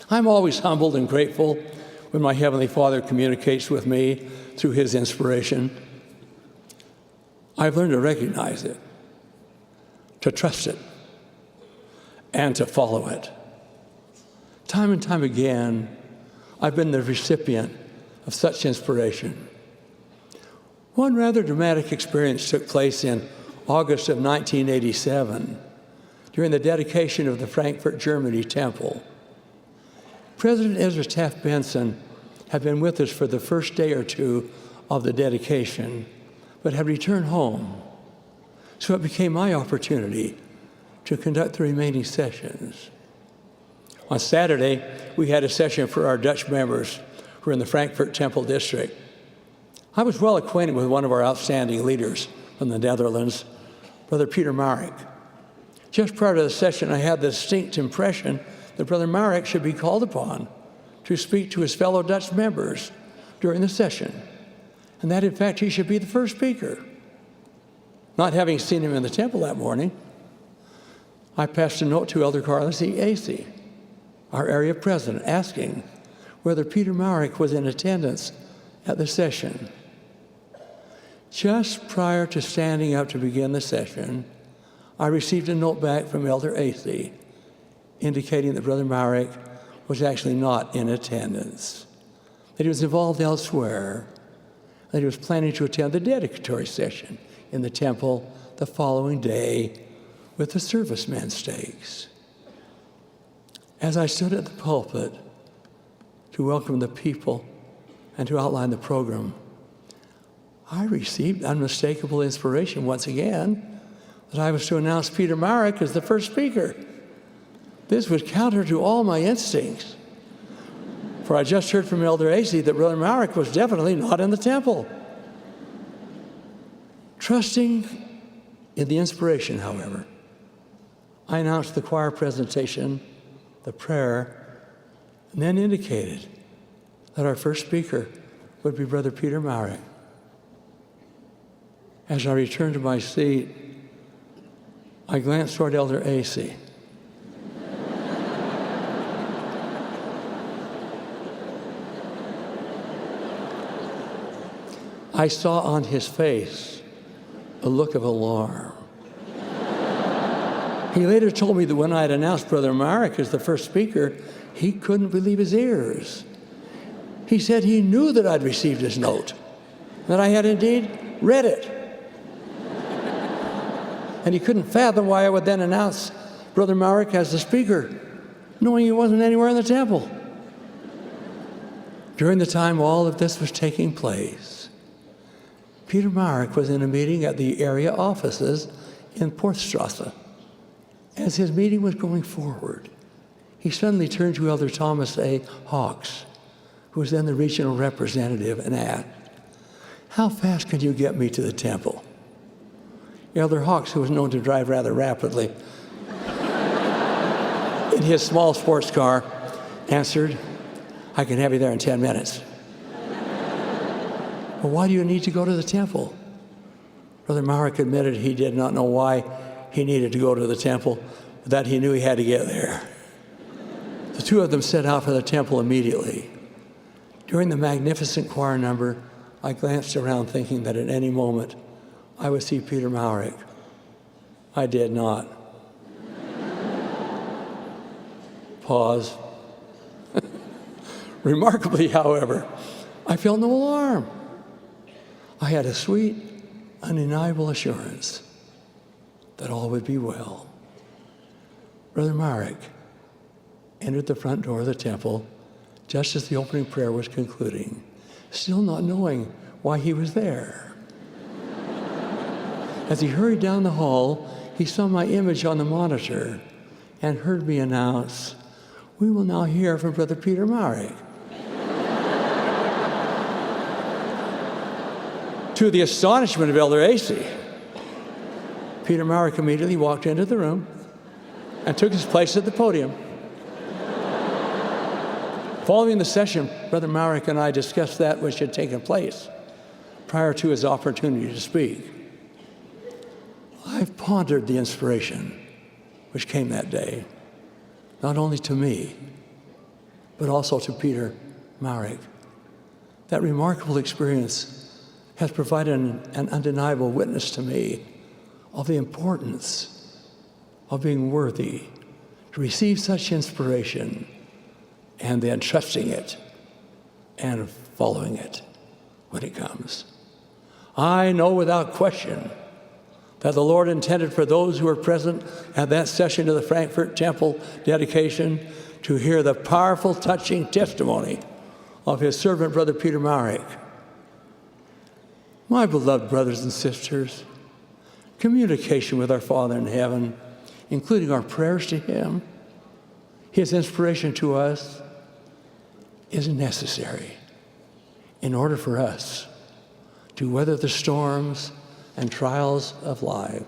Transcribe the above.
I'm always humbled and grateful when my Heavenly Father communicates with me through His inspiration. I've learned to recognize it, to trust it, and to follow it. Time and time again, I've been the recipient of such inspiration. One rather dramatic experience took place in August of 1987 during the dedication of the Frankfurt Germany temple. President Ezra Taft Benson had been with us for the first day or two of the dedication, but had returned home. So it became my opportunity to conduct the remaining sessions. On Saturday, we had a session for our Dutch members who were in the Frankfurt Temple District. I was well acquainted with one of our outstanding leaders from the Netherlands, Brother Peter Mourik. Just prior to the session, I had the distinct impression that Brother Mourik should be called upon to speak to his fellow Dutch members during the session, and that, in fact, he should be the first speaker. Not having seen him in the temple that morning, I passed a note to Elder Carlos E. Acey, our area president, asking whether Peter Mourik was in attendance at the session. Just prior to standing up to begin the session, I received a note back from Elder Acey indicating that Brother Mourik was actually not in attendance, that he was involved elsewhere, that he was planning to attend the dedicatory session in the temple the following day with the servicemen stakes. As I stood at the pulpit to welcome the people and to outline the program, I received unmistakable inspiration once again that I was to announce Peter Mourik as the first speaker. This was counter to all my instincts, for I just heard from Elder Acey that Brother Mourik was definitely not in the temple. Trusting in the inspiration, however, I announced the choir presentation, the prayer, and then indicated that our first speaker would be Brother Peter Mourik. As I returned to my seat, I glanced toward Elder Acey. I saw on his face a look of alarm. He later told me that when I had announced Brother Mourik as the first speaker, he couldn't believe his ears. He said he knew that I'd received his note, that I had indeed read it. And he couldn't fathom why I would then announce Brother Mourik as the speaker, knowing he wasn't anywhere in the temple. During the time all of this was taking place, Peter Mourik was in a meeting at the area offices in Porthstrasse. As his meeting was going forward, he suddenly turned to Elder Thomas A. Hawks, who was then the regional representative, and asked, "How fast can you get me to the temple?" Elder Hawks, who was known to drive rather rapidly in his small sports car, answered, "I can have you there in 10 minutes. "Well, why do you need to go to the temple?" Brother Mourik admitted he did not know why he needed to go to the temple, but that he knew he had to get there. The two of them set out for the temple immediately. During the magnificent choir number, I glanced around thinking that at any moment I would see Peter Mourik. I did not. Pause. Remarkably, however, I felt no alarm. I had a sweet, undeniable assurance that all would be well. Brother Mourik entered the front door of the temple just as the opening prayer was concluding, still not knowing why he was there. As he hurried down the hall, he saw my image on the monitor and heard me announce, "We will now hear from Brother Peter Mourik." To the astonishment of Elder Acey, Peter Mourik immediately walked into the room and took his place at the podium. Following the session, Brother Mourik and I discussed that which had taken place prior to his opportunity to speak. I've pondered the inspiration which came that day, not only to me, but also to Peter Mourik. That remarkable experience has provided an undeniable witness to me of the importance of being worthy to receive such inspiration and then trusting it and following it when it comes. I know without question that the Lord intended for those who were present at that session of the Frankfurt Temple dedication to hear the powerful, touching testimony of his servant, Brother Peter Mourik. My beloved brothers and sisters, communication with our Father in heaven, including our prayers to him, his inspiration to us, is necessary in order for us to weather the storms and trials of life.